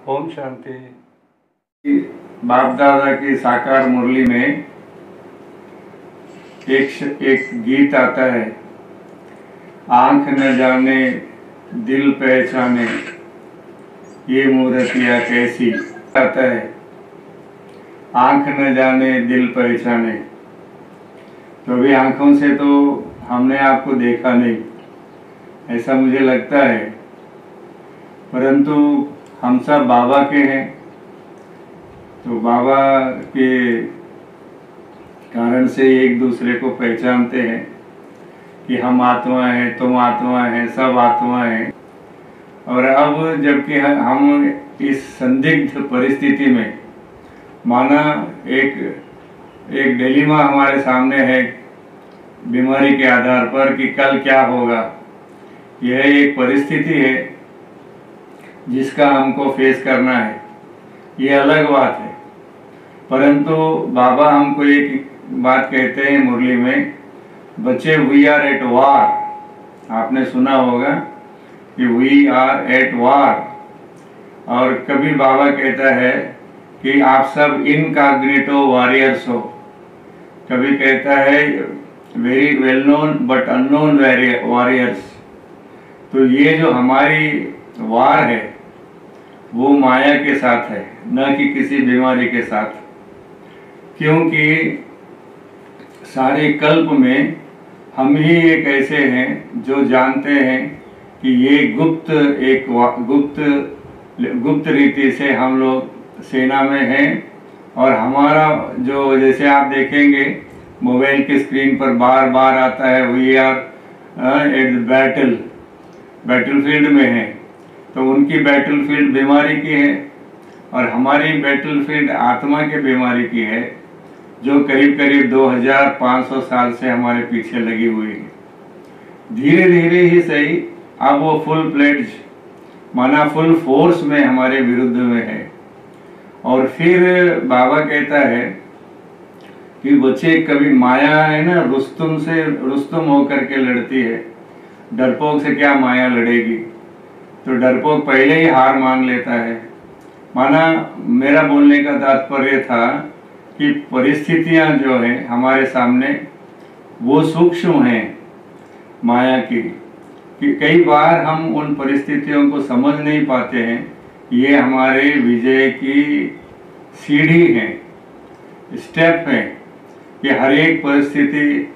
ओम शांति। बाप दादा की साकार मुरली में एक गीत आता है, आंख न जाने दिल पहचाने ये मूर्तियाँ कैसी। आता है, आंख न जाने दिल पहचाने। तो अभी आंखों से तो हमने आपको देखा नहीं, ऐसा मुझे लगता है, परंतु हम सब बाबा के हैं। तो बाबा के कारण से एक दूसरे को पहचानते हैं कि हम आत्मा हैं, तुम आत्मा हैं, सब आत्मा हैं। और अब जबकि हम इस संदिग्ध परिस्थिति में, माना एक डिलेमा हमारे सामने है बीमारी के आधार पर कि कल क्या होगा, यह एक परिस्थिति है जिसका हमको फेस करना है, ये अलग बात है। परंतु बाबा हमको एक बात कहते हैं मुरली में, बच्चे वी आर एट वार। आपने सुना होगा कि वी आर एट वार। और कभी बाबा कहता है कि आप सब इनकॉग्निटो वॉरियर्स हो। कभी कहता है very well known but unknown warriors. तो ये जो हमारी वार है वो माया के साथ है, न कि किसी बीमारी के साथ। क्योंकि सारे कल्प में हम ही एक ऐसे हैं जो जानते हैं कि ये गुप्त रीति से हम लोग सेना में हैं। और हमारा जो, जैसे आप देखेंगे मोबाइल की स्क्रीन पर बार बार आता है, we are at battle field में है। तो उनकी बैटल फील्ड बीमारी की है और हमारी बैटल फील्ड आत्मा के बीमारी की है, जो करीब करीब 2500 साल से हमारे पीछे लगी हुई है। धीरे धीरे ही सही, अब वो फुल प्लेज माना फुल फोर्स में हमारे विरुद्ध में है। और फिर बाबा कहता है कि बच्चे, कभी माया है ना, रुस्तुम होकर के लड़ती है, डरपोक से क्या माया लड़ेगी। तो डरपोक पहले ही हार मान लेता है। माना मेरा बोलने का तात्पर्य था कि परिस्थितियां जो हैं हमारे सामने वो सूक्ष्म हैं माया की, कि कई बार हम उन परिस्थितियों को समझ नहीं पाते हैं। ये हमारे विजय की सीढ़ी है, स्टेप है। कि हर एक परिस्थिति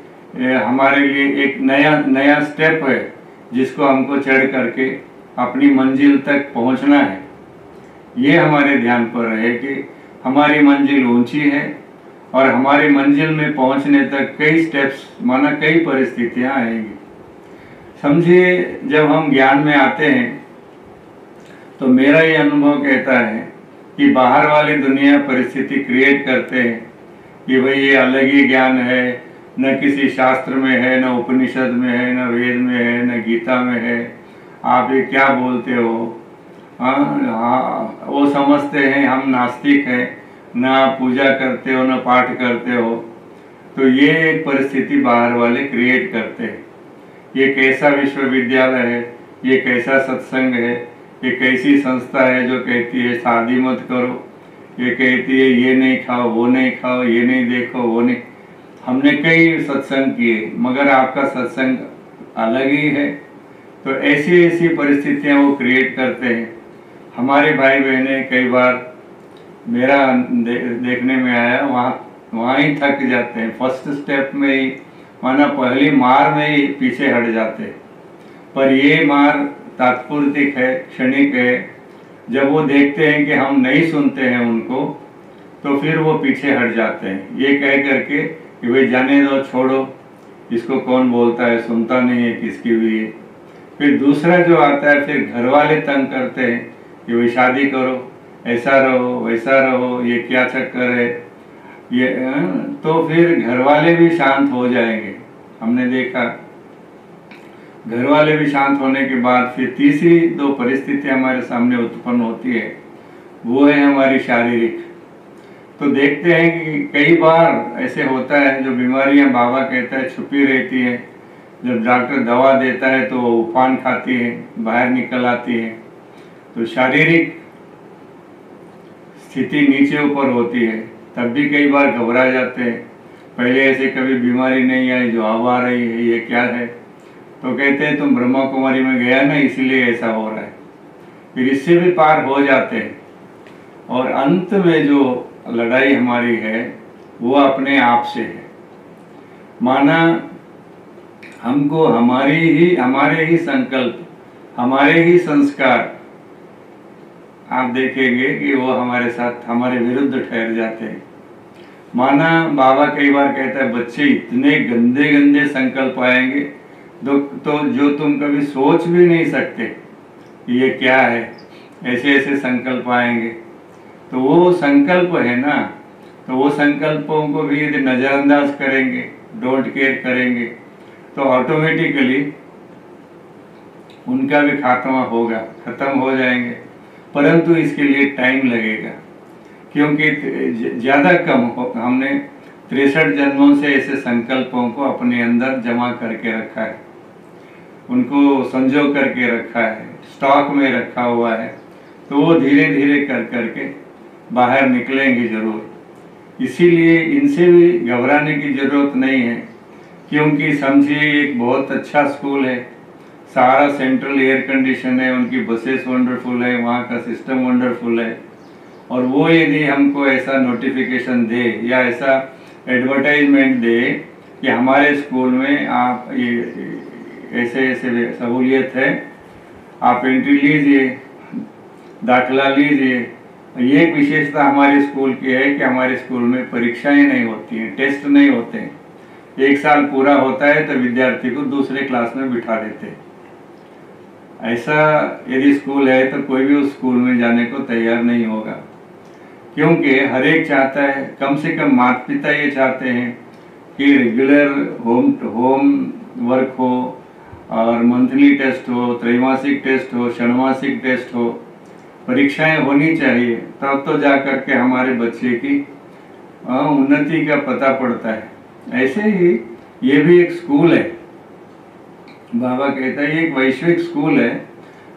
हमारे लिए एक नया स्टेप है जिसको हमको चढ़ करके अपनी मंजिल तक पहुंचना है। ये हमारे ध्यान पर रहे कि हमारी मंजिल ऊंची है और हमारी मंजिल में पहुंचने तक कई स्टेप्स, माना कई परिस्थितियां आएंगी। समझिए, जब हम ज्ञान में आते हैं तो मेरा ये अनुभव कहता है कि बाहर वाली दुनिया परिस्थिति क्रिएट करते हैं कि भाई ये अलग ही ज्ञान है, न किसी शास्त्र में है, न उपनिषद में है, न वेद में है, न गीता में है, आप ये क्या बोलते हो। हाँ, वो समझते हैं हम नास्तिक हैं, ना पूजा करते हो, ना पाठ करते हो। तो ये एक परिस्थिति बाहर वाले क्रिएट करते हैं। ये कैसा विश्वविद्यालय है, ये कैसा सत्संग है, ये कैसी संस्था है जो कहती है शादी मत करो, ये कहती है ये नहीं खाओ, वो नहीं खाओ, ये नहीं देखो, वो नहीं। हमने कई सत्संग किए, मगर आपका सत्संग अलग ही है। तो ऐसी परिस्थितियां वो क्रिएट करते हैं। हमारे भाई बहनें कई बार मेरा देखने में आया, वहाँ ही थक जाते हैं, फर्स्ट स्टेप में ही, माना पहली मार में ही पीछे हट जाते हैं। पर ये मार तात्पुर्तिक है, क्षणिक है। जब वो देखते हैं कि हम नहीं सुनते हैं उनको, तो फिर वो पीछे हट जाते हैं, ये कह करके कि भाई जाने दो, छोड़ो, इसको कौन बोलता है, सुनता नहीं है किसकी भी है। फिर दूसरा जो आता है, फिर घर वाले तंग करते हैं कि भाई शादी करो, ऐसा रहो, वैसा रहो, ये क्या चक्कर है ये। तो फिर घर वाले भी शांत हो जाएंगे। हमने देखा घर वाले भी शांत होने के बाद फिर तीसरी दो परिस्थितियां हमारे सामने उत्पन्न होती है, वो है हमारी शारीरिक। तो देखते हैं कि कई बार ऐसे होता है, जो बीमारियां बाबा कहता है छुपी रहती है, जब डॉक्टर दवा देता है तो वो उफान खाती है, बाहर निकल आती है। तो शारीरिक स्थिति नीचे ऊपर होती है तब भी कई बार घबरा जाते हैं। पहले ऐसे कभी बीमारी नहीं आई, जो अब आ रही है ये क्या है? तो कहते हैं तुम ब्रह्मा कुमारी में गया ना, इसीलिए ऐसा हो रहा है। फिर इससे भी पार हो जाते हैं और अंत में जो लड़ाई हमारी है वो अपने आप से है। माना हमको हमारे ही संकल्प, हमारे ही संस्कार, आप देखेंगे कि वो हमारे साथ हमारे विरुद्ध ठहर जाते हैं। माना बाबा कई बार कहता है बच्चे इतने गंदे गंदे संकल्प आएंगे तो जो तुम कभी सोच भी नहीं सकते ये क्या है, ऐसे ऐसे संकल्प आएंगे। तो वो संकल्प है ना, तो वो संकल्पों को भी यदि नज़रअंदाज करेंगे, डोंट केयर करेंगे, तो ऑटोमेटिकली उनका भी खात्मा होगा, खत्म हो जाएंगे। परंतु इसके लिए टाइम लगेगा, क्योंकि ज़्यादा कम हमने 63 जन्मों से ऐसे संकल्पों को अपने अंदर जमा करके रखा है, उनको संजो करके रखा है, स्टॉक में रखा हुआ है। तो वो धीरे धीरे कर करके बाहर निकलेंगे जरूर। इसीलिए इनसे भी घबराने की ज़रूरत नहीं है, क्योंकि समझिए एक बहुत अच्छा स्कूल है, सारा सेंट्रल एयर कंडीशन है, उनकी बसेस वंडरफुल है, वहाँ का सिस्टम वंडरफुल है। और वो यदि हमको ऐसा नोटिफिकेशन दे या ऐसा एडवर्टाइजमेंट दे कि हमारे स्कूल में आप ये ऐसे ऐसे सहूलियत है, आप एंट्री लीजिए, दाखिला लीजिए। ये एक विशेषता हमारे स्कूल की है कि हमारे स्कूल में परीक्षाएं नहीं होती हैं, टेस्ट नहीं होते हैं। 1 साल पूरा होता है तो विद्यार्थी को दूसरे क्लास में बिठा देते हैं। ऐसा यदि स्कूल है तो कोई भी उस स्कूल में जाने को तैयार नहीं होगा, क्योंकि हर एक चाहता है, कम से कम माता पिता ये चाहते हैं कि रेगुलर होम वर्क हो और मंथली टेस्ट हो, त्रैमासिक टेस्ट हो, षण्मासिक टेस्ट हो, परीक्षाएं होनी चाहिए। तब तो जा कर के हमारे बच्चे की उन्नति का पता पड़ता है। ऐसे ही ये भी एक स्कूल है, बाबा कहता है ये एक वैश्विक स्कूल है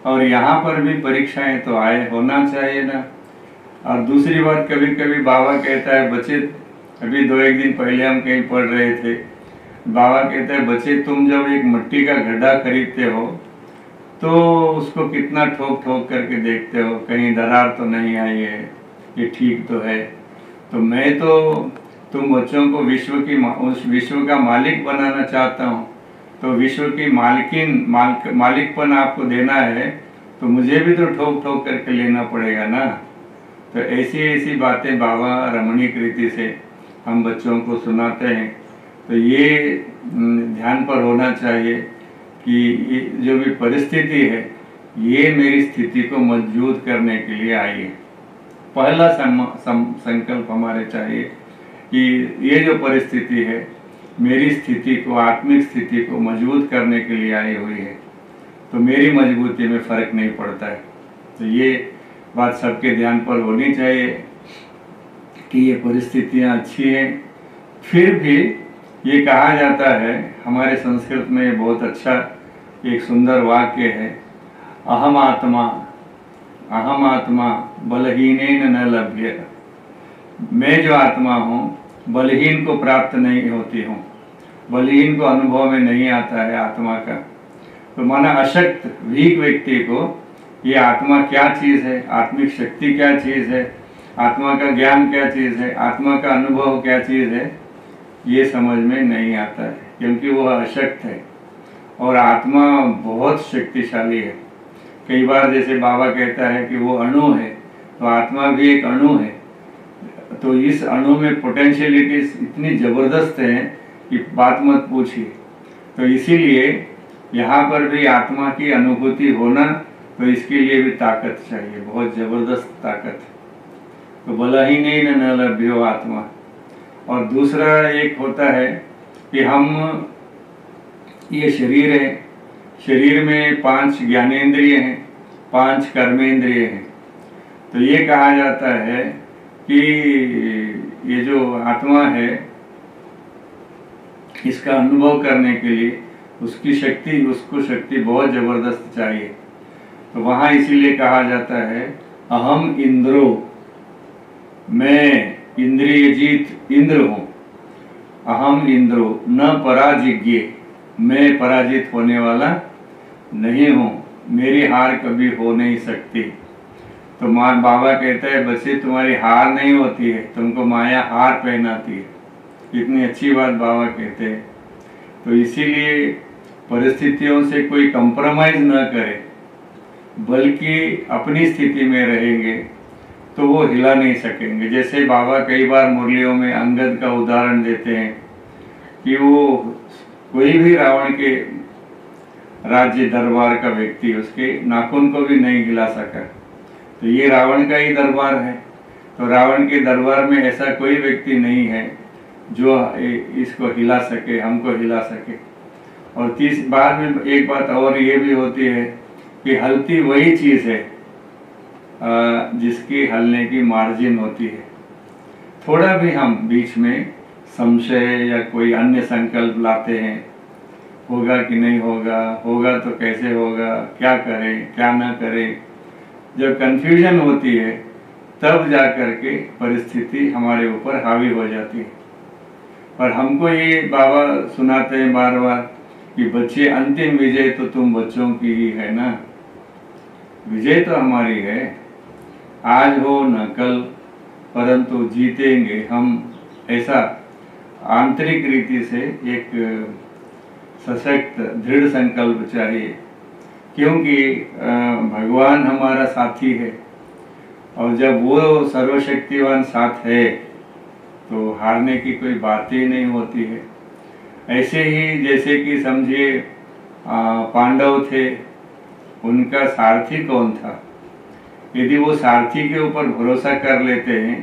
और यहाँ पर भी परीक्षाएं तो होना चाहिए ना। और दूसरी बात, कभी कभी बाबा कहता है बच्चे, अभी 2-1 दिन पहले हम कहीं पढ़ रहे थे, बाबा कहता है बच्चे तुम जब एक मिट्टी का गड्ढा खरीदते हो तो उसको कितना ठोक ठोक करके देखते हो, कहीं दरार तो नहीं आई है, ये ठीक तो है। तो मैं तो तुम बच्चों को विश्व का मालिक बनाना चाहता हूँ, तो विश्व की मालिकपन आपको देना है तो मुझे भी तो ठोक ठोक करके लेना पड़ेगा ना। तो ऐसी ऐसी बातें बाबा रमणीक रीति से हम बच्चों को सुनाते हैं। तो ये ध्यान पर होना चाहिए कि ये जो भी परिस्थिति है ये मेरी स्थिति को मजबूत करने के लिए आई है। पहला संकल्प हमारे चाहिए कि ये जो परिस्थिति है मेरी स्थिति को, आत्मिक स्थिति को मजबूत करने के लिए आई हुई है, तो मेरी मजबूती में फर्क नहीं पड़ता है। तो ये बात सबके ध्यान पर होनी चाहिए कि ये परिस्थितियाँ अच्छी हैं। फिर भी ये कहा जाता है, हमारे संस्कृत में बहुत अच्छा एक सुंदर वाक्य है, अहम आत्मा बलहीनेन न लभ्यते। मैं जो आत्मा हूँ बलहीन को प्राप्त नहीं होती हूँ, बलहीन को अनुभव में नहीं आता है आत्मा का। तो माना अशक्त वीक व्यक्ति को ये आत्मा क्या चीज़ है, आत्मिक शक्ति क्या चीज़ है, आत्मा का ज्ञान क्या चीज़ है, आत्मा का अनुभव क्या चीज़ है, ये समझ में नहीं आता है, क्योंकि वह अशक्त है और आत्मा बहुत शक्तिशाली है। कई बार जैसे बाबा कहता है कि वो अणु है, तो आत्मा भी एक अणु है। तो इस अणु में पोटेंशियलिटीज इतनी ज़बरदस्त है कि बात मत पूछिए। तो इसीलिए यहाँ पर भी आत्मा की अनुभूति होना, तो इसके लिए भी ताकत चाहिए, बहुत ज़बरदस्त ताकत। तो बलहीनेन न लभ्यो आत्मा। और दूसरा एक होता है कि हम, ये शरीर है, शरीर में 5 ज्ञानेंद्रिय हैं, 5 कर्मेंद्रिय हैं। तो ये कहा जाता है कि ये जो आत्मा है इसका अनुभव करने के लिए उसको शक्ति बहुत ज़बरदस्त चाहिए। तो वहाँ इसीलिए कहा जाता है अहम इंद्रो, मैं इंद्रियजीत इंद्र हूँ, अहम इंद्रो न पराजिज्ञे, मैं पराजित होने वाला नहीं हूँ, मेरी हार कभी हो नहीं सकती। तो माँ बाबा कहता है बच्चे तुम्हारी हार नहीं होती है, तुमको माया हार पहनाती है। इतनी अच्छी बात बाबा कहते हैं। तो इसीलिए परिस्थितियों से कोई कंप्रोमाइज न करे, बल्कि अपनी स्थिति में रहेंगे तो वो हिला नहीं सकेंगे। जैसे बाबा कई बार मुरलियों में अंगद का उदाहरण देते हैं कि वो कोई भी रावण के राज्य दरबार का व्यक्ति उसके नाखून को भी नहीं हिला सका, तो ये रावण का ही दरबार है। तो रावण के दरबार में ऐसा कोई व्यक्ति नहीं है जो इसको हिला सके, हमको हिला सके। और बाद में एक बात और ये भी होती है कि हलती वही चीज़ है जिसकी हलने की मार्जिन होती है। थोड़ा भी हम बीच में संशय या कोई अन्य संकल्प लाते हैं, होगा कि नहीं होगा, होगा तो कैसे होगा, क्या करें क्या ना करें, जब कन्फ्यूजन होती है तब जा कर के परिस्थिति हमारे ऊपर हावी हो जाती है। और हमको ये बाबा सुनाते हैं बार बार कि बच्चे अंतिम विजय तो तुम बच्चों की ही है ना, विजय तो हमारी है, आज हो न कल परंतु जीतेंगे हम। ऐसा आंतरिक रीति से एक सशक्त दृढ़ संकल्प चाहिए, क्योंकि भगवान हमारा साथी है और जब वो सर्वशक्तिवान साथ है तो हारने की कोई बात ही नहीं होती है। ऐसे ही जैसे कि समझिए पांडव थे, उनका सारथी कौन था? यदि वो सारथी के ऊपर भरोसा कर लेते हैं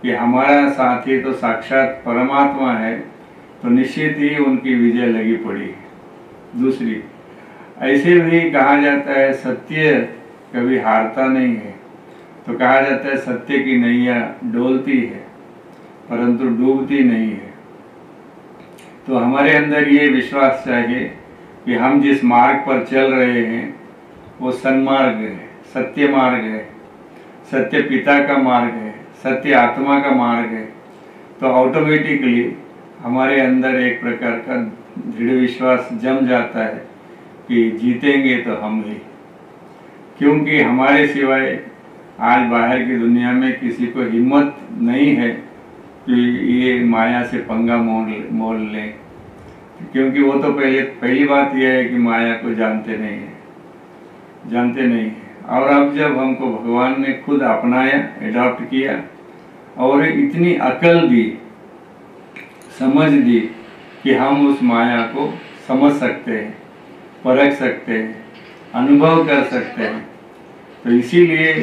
कि हमारा साथी तो साक्षात परमात्मा है, तो निश्चित ही उनकी विजय लगी पड़ी है। दूसरी, ऐसे भी कहा जाता है सत्य कभी हारता नहीं है। तो कहा जाता है सत्य की नैया डोलती है परंतु डूबती नहीं है। तो हमारे अंदर ये विश्वास चाहिए कि हम जिस मार्ग पर चल रहे हैं वो सन्मार्ग है, सत्य मार्ग है, सत्य पिता का मार्ग है, सत्य आत्मा का मार्ग है। तो ऑटोमेटिकली हमारे अंदर एक प्रकार का दृढ़ विश्वास जम जाता है कि जीतेंगे तो हम ही, क्योंकि हमारे सिवाय आज बाहर की दुनिया में किसी को हिम्मत नहीं है कि ये माया से पंगा मोल लें, क्योंकि वो तो पहली बात यह है कि माया को जानते नहीं है। और अब जब हमको भगवान ने खुद अपनाया, एडॉप्ट किया और इतनी अकल दी, समझ दी कि हम उस माया को समझ सकते हैं, परख सकते हैं, अनुभव कर सकते हैं, तो इसीलिए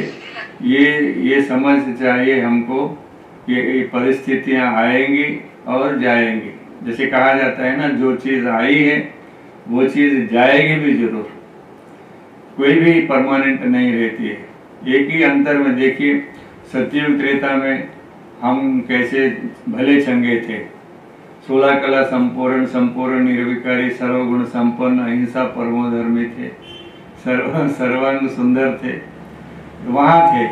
ये समझ चाहिए हमको कि ये परिस्थितियां आएंगी और जाएंगी। जैसे कहा जाता है ना, जो चीज़ आई है वो चीज़ जाएगी भी जरूर, कोई भी परमानेंट नहीं रहती है। एक ही अंतर में देखिए, सतयुग त्रेता में हम कैसे भले चंगे थे, 16 कला संपूर्ण निर्विकारी सर्वगुण संपन्न अहिंसा परमो धर्मी थे, सर्वांग सुंदर थे, वहाँ थे,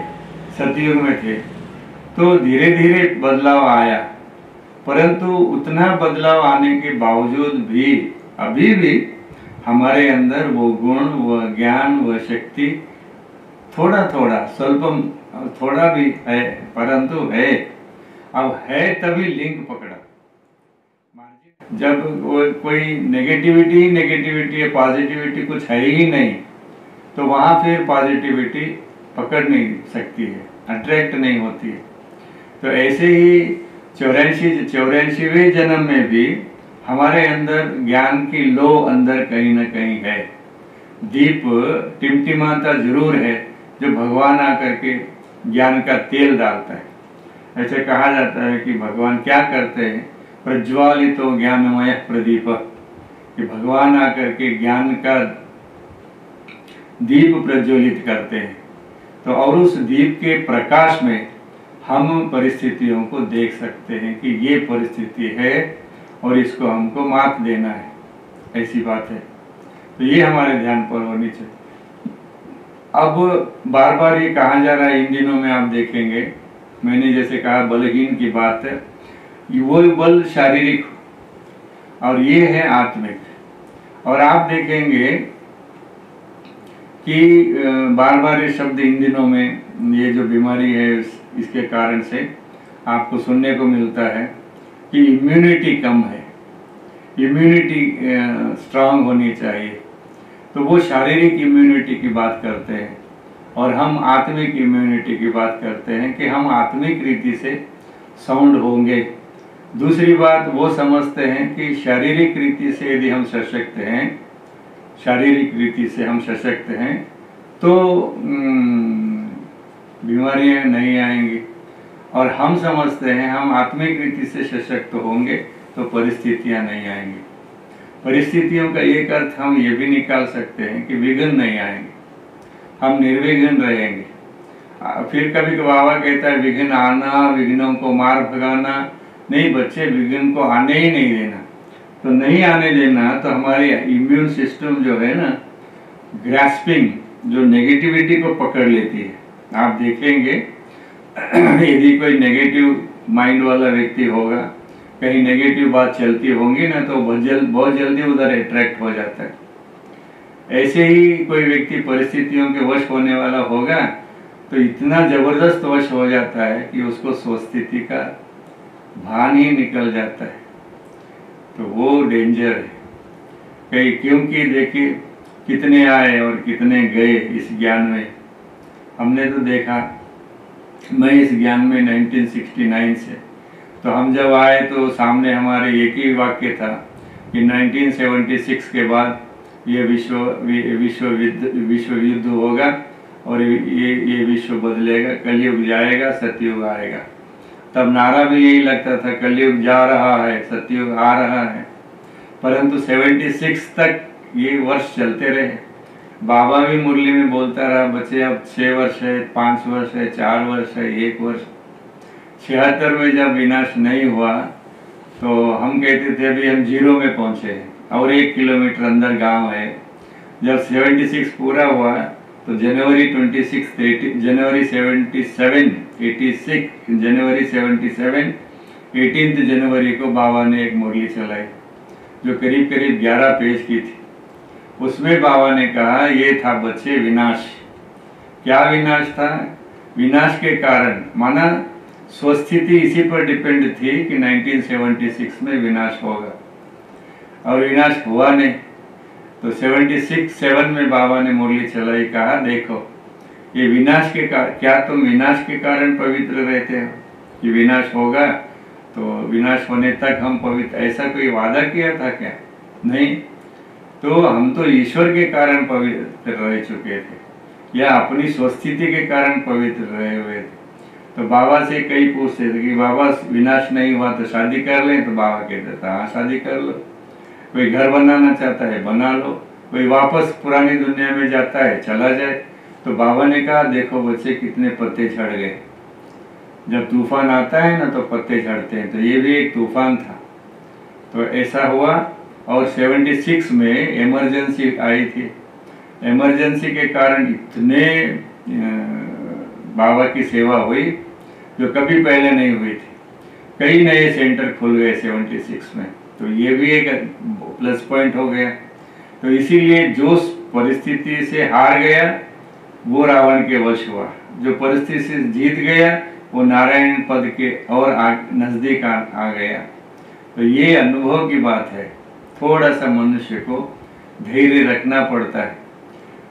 सतयुग में थे। तो धीरे धीरे बदलाव आया, परंतु उतना बदलाव आने के बावजूद भी अभी भी हमारे अंदर वो गुण, वो ज्ञान, वो शक्ति थोड़ा थोड़ा स्वल्पम थोड़ा भी है, परंतु है। अब है तभी लिंक पकड़ा। जब कोई नेगेटिविटी है, पॉजिटिविटी कुछ है ही नहीं, तो वहाँ फिर पॉजिटिविटी पकड़ नहीं सकती है, अट्रैक्ट नहीं होती है। तो ऐसे ही 84वें जन्म में भी हमारे अंदर ज्ञान की लो अंदर कहीं ना कहीं है। दीप टिमटिमाता जरूर है, जो भगवान आकर के ज्ञान का तेल डालता है। ऐसे कहा जाता है कि भगवान क्या करते हैं, प्रज्वालितो ज्ञानमय प्रदीप, कि भगवान आकर के ज्ञान का दीप प्रज्वलित करते हैं। तो और उस दीप के प्रकाश में हम परिस्थितियों को देख सकते हैं कि ये परिस्थिति है और इसको हमको मात देना है, ऐसी बात है। तो ये हमारे ध्यान पर होनी चाहिए। अब बार बार ये कहा जा रहा है, इन दिनों में आप देखेंगे मैंने जैसे कहा बलहीन की बात है, वो बल शारीरिक और ये है आत्मिक। और आप देखेंगे कि बार बार ये शब्द इन दिनों में ये जो बीमारी है इसके कारण से आपको सुनने को मिलता है कि इम्यूनिटी कम है, इम्यूनिटी स्ट्रांग होनी चाहिए। तो वो शारीरिक इम्यूनिटी की बात करते हैं और हम आत्मिक इम्यूनिटी की बात करते हैं कि हम आत्मिक रीति से साउंड होंगे। दूसरी बात वो समझते हैं कि शारीरिक रीति से यदि हम सशक्त हैं, शारीरिक रीति से हम सशक्त हैं तो बीमारियां नहीं आएंगी। और हम समझते हैं हम आत्मिक रीति से सशक्त होंगे तो परिस्थितियां नहीं आएंगी। परिस्थितियों का एक अर्थ हम ये भी निकाल सकते हैं कि विघ्न नहीं आएंगे, हम निर्विघ्न रहेंगे। फिर कभी बाबा कहता है विघ्न आना, विघ्नों को मार भगाना। नहीं बच्चे, विघ्न को आने ही नहीं देना। तो नहीं आने देना तो हमारी इम्यून सिस्टम जो है ना, ग्रास्पिंग, जो नेगेटिविटी को पकड़ लेती है। आप देखेंगे यदि कोई नेगेटिव माइंड वाला व्यक्ति होगा, कहीं नेगेटिव बात चलती होंगी ना, तो बहुत जल्दी उधर अट्रैक्ट हो जाता है। ऐसे ही कोई व्यक्ति परिस्थितियों के वश होने वाला होगा तो इतना जबरदस्त वश हो जाता है कि उसको स्वस्थिति का भान ही निकल जाता है। तो वो डेंजर है कहीं, क्योंकि देखिए कितने आए और कितने गए इस ज्ञान में। हमने तो देखा, मैं इस ज्ञान में 1969 से, तो हम जब आए तो सामने हमारे एक ही वाक्य था कि 1976 के बाद ये विश्व युद्ध होगा और ये विश्व बदलेगा, कलयुग जाएगा, सतयुग आएगा। तब नारा भी यही लगता था, कलयुग जा रहा है, सतयुग आ रहा है। परंतु 76 तक ये वर्ष चलते रहे। बाबा भी मुरली में बोलता रहा, बच्चे अब 6 वर्ष है, 5 वर्ष है, 4 वर्ष है, 1 वर्ष। 76 में जब विनाश नहीं हुआ तो हम कहते थे अभी हम 0 में पहुंचे और 1 किलोमीटर अंदर गांव है। जब 76 पूरा हुआ तो जनवरी 77 18 जनवरी को बाबा ने एक मुरली चलाई जो करीब करीब 11 पेज की थी। उसमें बाबा ने कहा ये था बच्चे विनाश। क्या विनाश था? विनाश के कारण, माना स्वस्थिति इसी पर डिपेंड थी कि 1976 में विनाश होगा और विनाश हुआ नहीं। तो 7 में बाबा ने मुरली चलाई, कहा देखो ये विनाश के कारण, क्या तुम विनाश के कारण पवित्र रहते हो कि विनाश होगा तो विनाश होने तक हम पवित्र, ऐसा कोई वादा किया था क्या? नहीं। तो हम तो ईश्वर के कारण पवित्र रह चुके थे या अपनी स्वस्थिति के कारण पवित्र रहे हुए थे। तो बाबा से कई पूछते थे कि बाबा विनाश नहीं हुआ तो शादी कर लें, तो बाबा कहते थे हाँ शादी कर लो। कोई घर बनाना चाहता है बना लो, कोई वापस पुरानी दुनिया में जाता है चला जाए। तो बाबा ने कहा देखो बच्चे कितने पत्ते झड़ गए, जब तूफान आता है ना तो पत्ते झड़ते हैं, तो ये भी एक तूफान था। तो ऐसा हुआ और 76 में इमरजेंसी आई थी। इमरजेंसी के कारण इतने बाबा की सेवा हुई जो कभी पहले नहीं हुई थी। कई नए सेंटर खुल गए 76 में, तो ये भी एक प्लस पॉइंट हो गया। तो इसीलिए जो परिस्थिति से हार गया वो रावण के वश हुआ, जो परिस्थिति से जीत गया वो नारायण पद के और नजदीक आ गया। तो ये अनुभव की बात है, थोड़ा सा मनुष्य को धैर्य रखना पड़ता है।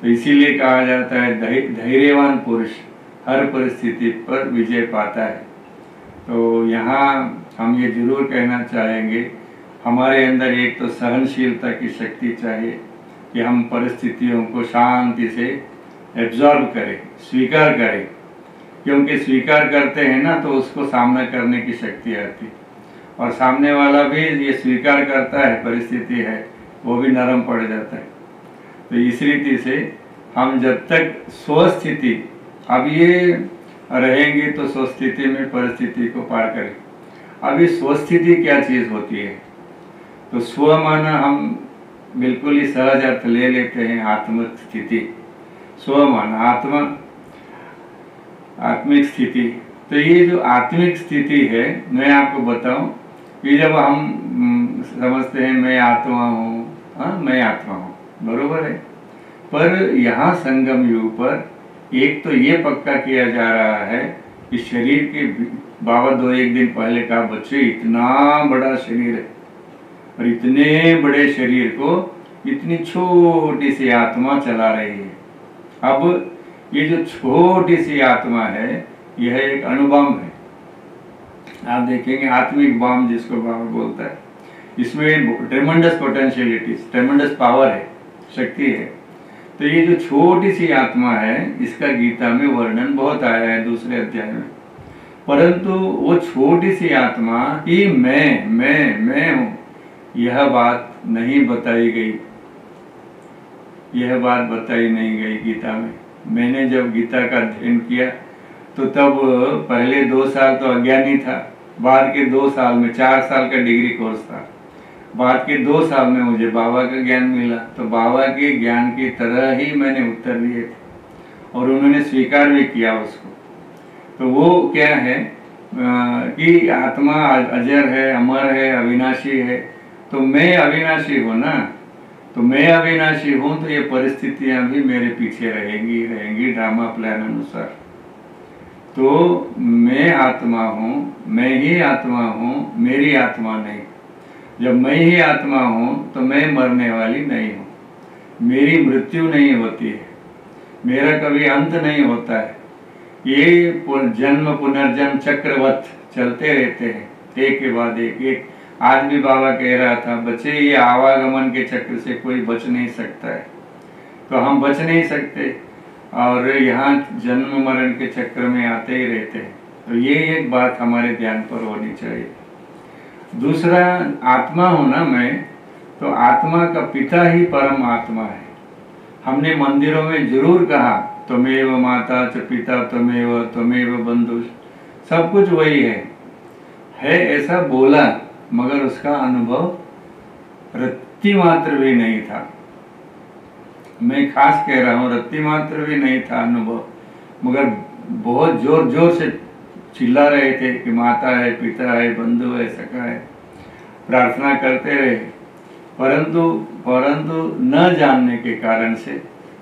तो इसीलिए कहा जाता है धैर्यवान पुरुष हर परिस्थिति पर विजय पाता है। तो यहाँ हम ये जरूर कहना चाहेंगे, हमारे अंदर एक तो सहनशीलता की शक्ति चाहिए कि हम परिस्थितियों को शांति से एब्जॉर्ब करें, स्वीकार करें, क्योंकि स्वीकार करते हैं ना तो उसको सामना करने की शक्ति आती है और सामने वाला भी ये स्वीकार करता है परिस्थिति है, वो भी नरम पड़ जाता है। तो इस रीति से हम जब तक स्वस्थिति, अब ये रहेंगे तो स्वस्थिति में परिस्थिति को पार करें। अभी स्वस्थिति क्या चीज़ होती है? तो स्व माना हम बिल्कुल ही सहज अर्थ ले लेते हैं आत्मिक स्थिति। स्व माना आत्मा, आत्मिक स्थिति। तो ये जो आत्मिक स्थिति है, मैं आपको बताऊं कि जब हम समझते हैं मैं आत्मा हूँ, हाँ मैं आत्मा हूँ, बरोबर है। पर यहाँ संगम युग पर एक तो ये पक्का किया जा रहा है कि शरीर के बाबा दो एक दिन पहले कहा, बच्चे इतना बड़ा शरीर है और इतने बड़े शरीर को इतनी छोटी सी आत्मा चला रही है। अब ये जो छोटी सी आत्मा है, यह एक अणुबम है। आप देखेंगे आत्मिक बम जिसको बाबा बोलता है, इसमें ट्रेमेंडस पोटेंशियलिटीज, ट्रेमेंडस पावर है, शक्ति है। तो ये जो छोटी सी आत्मा है, इसका गीता में वर्णन बहुत आया है दूसरे अध्याय में। परंतु वो छोटी सी आत्मा ही मैं हूँ, यह बात नहीं बताई गई, यह बात बताई नहीं गई गीता में। मैंने जब गीता का अध्ययन किया तो तब पहले 2 साल तो अज्ञानी था, बाद के 2 साल में 4 साल का डिग्री कोर्स था, बाद के 2 साल में मुझे बाबा का ज्ञान मिला। तो बाबा के ज्ञान की तरह ही मैंने उत्तर दिए थे और उन्होंने स्वीकार भी किया उसको। तो वो क्या है कि आत्मा अजर है, अमर है, अविनाशी है। तो मैं अविनाशी हूँ ना, तो मैं अविनाशी हूँ, तो ये परिस्थितियाँ भी मेरे पीछे रहेंगी ड्रामा प्लान अनुसार। तो मैं आत्मा हूँ, मैं ही आत्मा हूँ, मेरी आत्मा नहीं। जब मैं ही आत्मा हूँ तो मैं मरने वाली नहीं हूँ, मेरी मृत्यु नहीं होती है, मेरा कभी अंत नहीं होता है। ये जन्म पुनर्जन्म चक्रवत चलते रहते हैं, एक के बाद एक। आज भी बाबा कह रहा था, बच्चे ये आवागमन के चक्र से कोई बच नहीं सकता है, तो हम बच नहीं सकते और यहाँ जन्म मरण के चक्र में आते ही रहते हैं। तो ये एक बात हमारे ध्यान पर होनी चाहिए। दूसरा, आत्मा हूँ ना मैं, तो आत्मा का पिता ही परम आत्मा है। हमने मंदिरों में जरूर कहा, त्वमेव माता च पिता त्वमेव बंधु, सब कुछ वही है ऐसा बोला, मगर उसका अनुभव रत्ती मात्र भी नहीं था। मैं खास कह रहा हूँ, रत्ती मात्र भी नहीं था अनुभव, मगर बहुत जोर जोर से चिल्ला रहे थे कि माता है, पिता है, बंधु है, सखा है, प्रार्थना करते रहे। परंतु न जानने के कारण से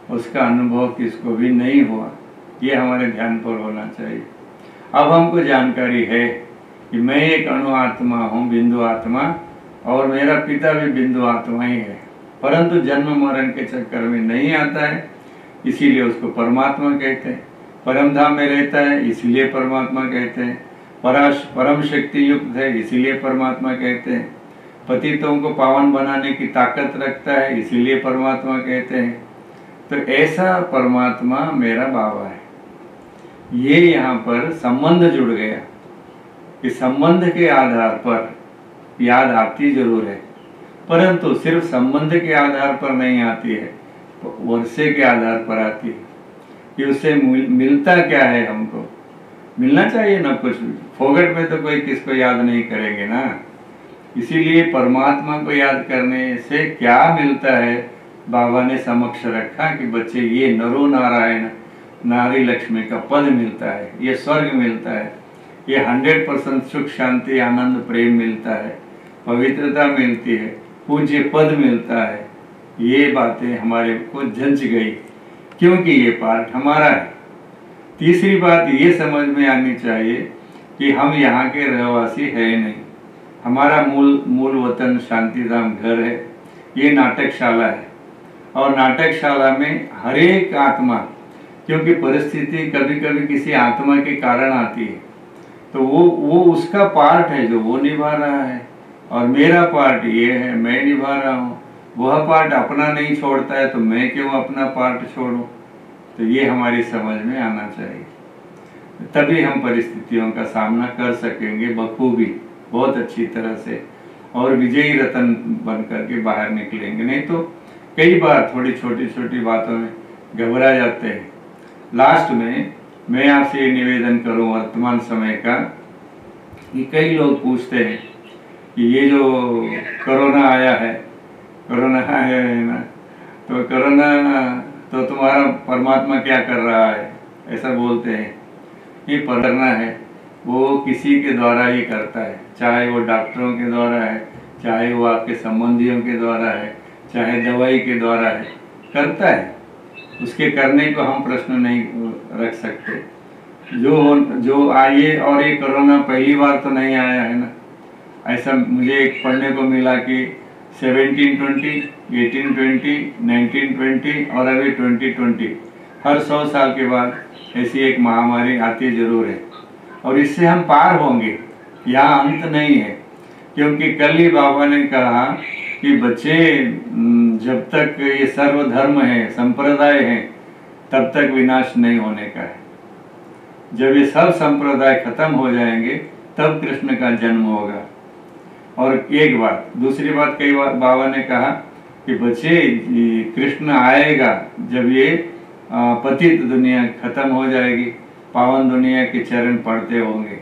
उसका अनुभव किसको भी नहीं हुआ। ये हमारे ध्यान पर होना चाहिए। अब हमको जानकारी है कि मैं एक अणु आत्मा हूँ, बिंदु आत्मा, और मेरा पिता भी बिंदु आत्मा ही है, परंतु जन्म मरण के चक्कर में नहीं आता है, इसीलिए उसको परमात्मा कहते हैं। परम धाम में रहता है, इसीलिए परमात्मा कहते हैं। परम शक्ति युक्त है, इसीलिए परमात्मा कहते हैं। पतितों को पावन बनाने की ताकत रखता है, इसीलिए परमात्मा कहते हैं। तो ऐसा परमात्मा मेरा बाबा है। ये यहाँ पर संबंध जुड़ गया कि संबंध के आधार पर याद आती जरूर है, परंतु सिर्फ संबंध के आधार पर नहीं आती है, तो वर्षे के आधार पर आती है कि उससे मिलता क्या है। हमको मिलना चाहिए ना कुछ। फोगट में तो कोई किसको याद नहीं करेंगे ना। इसीलिए परमात्मा को याद करने से क्या मिलता है, बाबा ने समक्ष रखा कि बच्चे ये नरो नारायण नारी लक्ष्मी का पद मिलता है, ये स्वर्ग मिलता है, ये 100% सुख शांति आनंद प्रेम मिलता है, पवित्रता मिलती है, पूज्य पद मिलता है। ये बातें हमारे को झंझ गई, क्योंकि ये पार्ट हमारा है। तीसरी बात ये समझ में आनी चाहिए कि हम यहाँ के रहवासी है नहीं। हमारा मूल वतन शांतिधाम घर है, ये नाटकशाला है, और नाटकशाला में हर एक आत्मा, क्योंकि परिस्थिति कभी कभी किसी आत्मा के कारण आती है, तो वो उसका पार्ट है जो वो निभा रहा है, और मेरा पार्ट ये है मैं निभा रहा हूँ। वह पार्ट अपना नहीं छोड़ता है, तो मैं क्यों अपना पार्ट छोड़ूं। तो ये हमारी समझ में आना चाहिए, तभी हम परिस्थितियों का सामना कर सकेंगे बखूबी, बहुत अच्छी तरह से, और विजयी रतन बन करके बाहर निकलेंगे। नहीं तो कई बार थोड़ी छोटी छोटी बातों में घबरा जाते हैं। लास्ट में मैं आपसे ये निवेदन करूं वर्तमान समय का, कि कई लोग पूछते हैं कि ये जो कोरोना आया है ना, तो कोरोना तो तुम्हारा परमात्मा क्या कर रहा है, ऐसा बोलते हैं। ये पढ़ना है वो किसी के द्वारा ही करता है, चाहे वो डॉक्टरों के द्वारा है, चाहे वो आपके संबंधियों के द्वारा है, चाहे दवाई के द्वारा है, करता है। उसके करने को हम प्रश्न नहीं रख सकते। जो आइए, और ये कोरोना पहली बार तो नहीं आया है ना। ऐसा मुझे एक पढ़ने को मिला कि 1720, 1820, 1920 और अभी 2020, हर 100 साल के बाद ऐसी एक महामारी आती जरूर है, और इससे हम पार होंगे। यहाँ अंत नहीं है, क्योंकि कल ही बाबा ने कहा कि बच्चे, जब तक ये सर्वधर्म है, संप्रदाय है, तब तक विनाश नहीं होने का है। जब ये सब संप्रदाय खत्म हो जाएंगे तब कृष्ण का जन्म होगा। और एक बात, दूसरी बात, कई बार बाबा ने कहा कि बच्चे, कृष्ण आएगा जब ये पतित दुनिया खत्म हो जाएगी, पावन दुनिया के चरण पड़ते होंगे।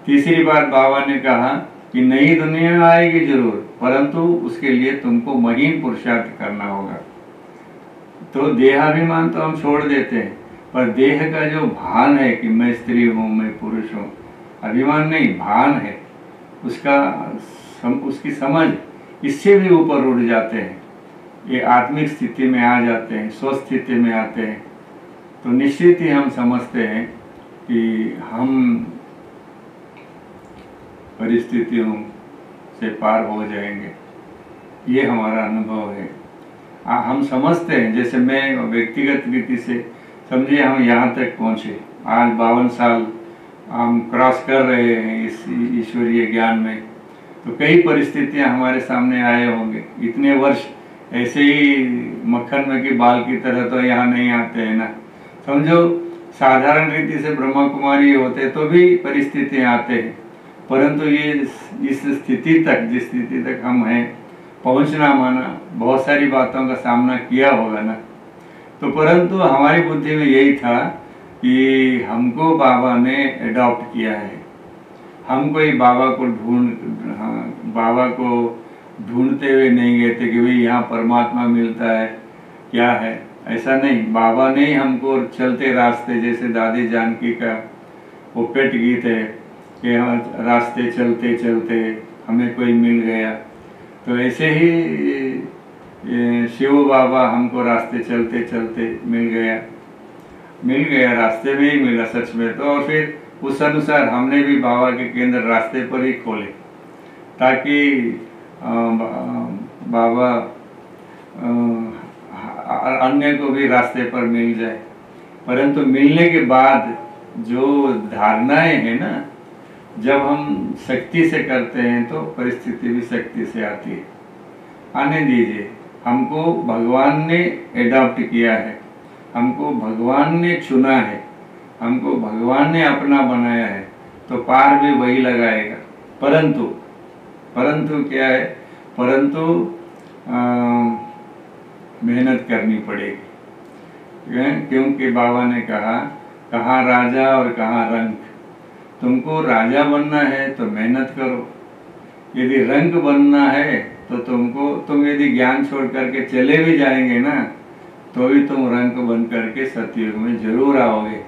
तीसरी बात बाबा ने कहा कि नई दुनिया आएगी जरूर, परंतु उसके लिए तुमको महीन पुरुषार्थ करना होगा। तो देहाभिमान तो हम छोड़ देते हैं, पर देह का जो भान है कि मैं स्त्री हूँ, मैं पुरुष हूँ, अभिमान नहीं, भान है, उसकी समझ, इससे भी ऊपर उठ जाते हैं, ये आत्मिक स्थिति में आ जाते हैं, स्वस्थिति में आते हैं। तो निश्चित ही हम समझते हैं कि हम परिस्थितियों से पार हो जाएंगे। ये हमारा अनुभव है। हम समझते हैं, जैसे मैं व्यक्तिगत रीति से समझिए, हम यहाँ तक पहुँचे, आज 52 साल हम क्रॉस कर रहे हैं इस ईश्वरीय ज्ञान में। तो कई परिस्थितियाँ हमारे सामने आए होंगे। इतने वर्ष ऐसे ही मक्खन में की बाल की तरह तो यहाँ नहीं आते हैं ना। समझो, साधारण रीति से ब्रह्मा कुमारी होते तो भी परिस्थितियाँ आते हैं, परंतु ये इस स्थिति तक, जिस स्थिति तक हम हैं, पहुंचना माना बहुत सारी बातों का सामना किया होगा ना। तो परंतु हमारी बुद्धि में यही था कि हमको बाबा ने अडॉप्ट किया है। हम कोई बाबा को ढूंढते हुए नहीं गए थे कि भाई यहाँ परमात्मा मिलता है, क्या है, ऐसा नहीं। बाबा ने ही हमको चलते रास्ते, जैसे दादी जानकी का वो पेट गीत है कि हम रास्ते चलते चलते हमें कोई मिल गया, तो ऐसे ही शिव बाबा हमको रास्ते चलते चलते मिल गया, रास्ते में ही मिला सच में तो। और फिर उस अनुसार हमने भी बाबा के केंद्र रास्ते पर ही खोले, ताकि बाबा अन्य को भी रास्ते पर मिल जाए। परंतु मिलने के बाद जो धारणाएं हैं ना, जब हम शक्ति से करते हैं तो परिस्थिति भी शक्ति से आती है। आने दीजिए, हमको भगवान ने एडॉप्ट किया है, हमको भगवान ने चुना है, हमको भगवान ने अपना बनाया है, तो पार भी वही लगाएगा। परंतु क्या है, परंतु मेहनत करनी पड़ेगी, क्योंकि बाबा ने कहा, कहाँ राजा और कहाँ रंक। तुमको राजा बनना है तो मेहनत करो, यदि रंक बनना है तो तुम यदि ज्ञान छोड़ करके चले भी जाएंगे ना, तो भी तुम रंक बन करके सतयुग में जरूर आओगे।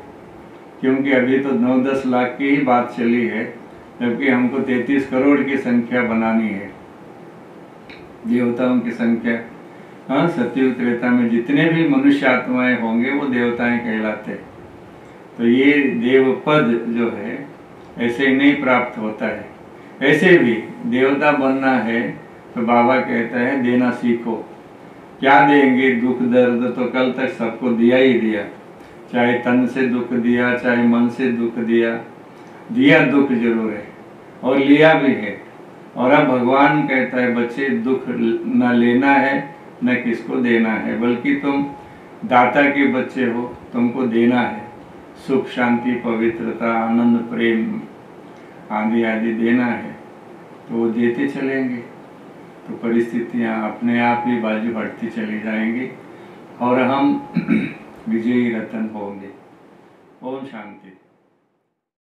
क्योंकि अभी तो 9-10 लाख की ही बात चली है, जबकि हमको 33 करोड़ की संख्या बनानी है, देवताओं की संख्या। हाँ, सतयुग त्रेता में जितने भी मनुष्य आत्माएं होंगे वो देवताएं कहलाते हैं। तो ये देव पद जो है ऐसे ही नहीं प्राप्त होता है। ऐसे भी देवता बनना है तो बाबा कहता है देना सीखो। क्या देंगे? दुख दर्द तो कल तक सबको दिया ही दिया, चाहे तन से दुख दिया, चाहे मन से दुख दिया दुख जरूर है और लिया भी है। और अब भगवान कहता है बच्चे, दुख न लेना है न किसको देना है, बल्कि तुम दाता के बच्चे हो, तुमको देना है। सुख शांति पवित्रता आनंद प्रेम आदि आदि देना है, तो वो देते चलेंगे तो परिस्थितियाँ अपने आप ही बाजू हटती चली जाएंगी और हम विजयी रतन होंगे। ओम शांति।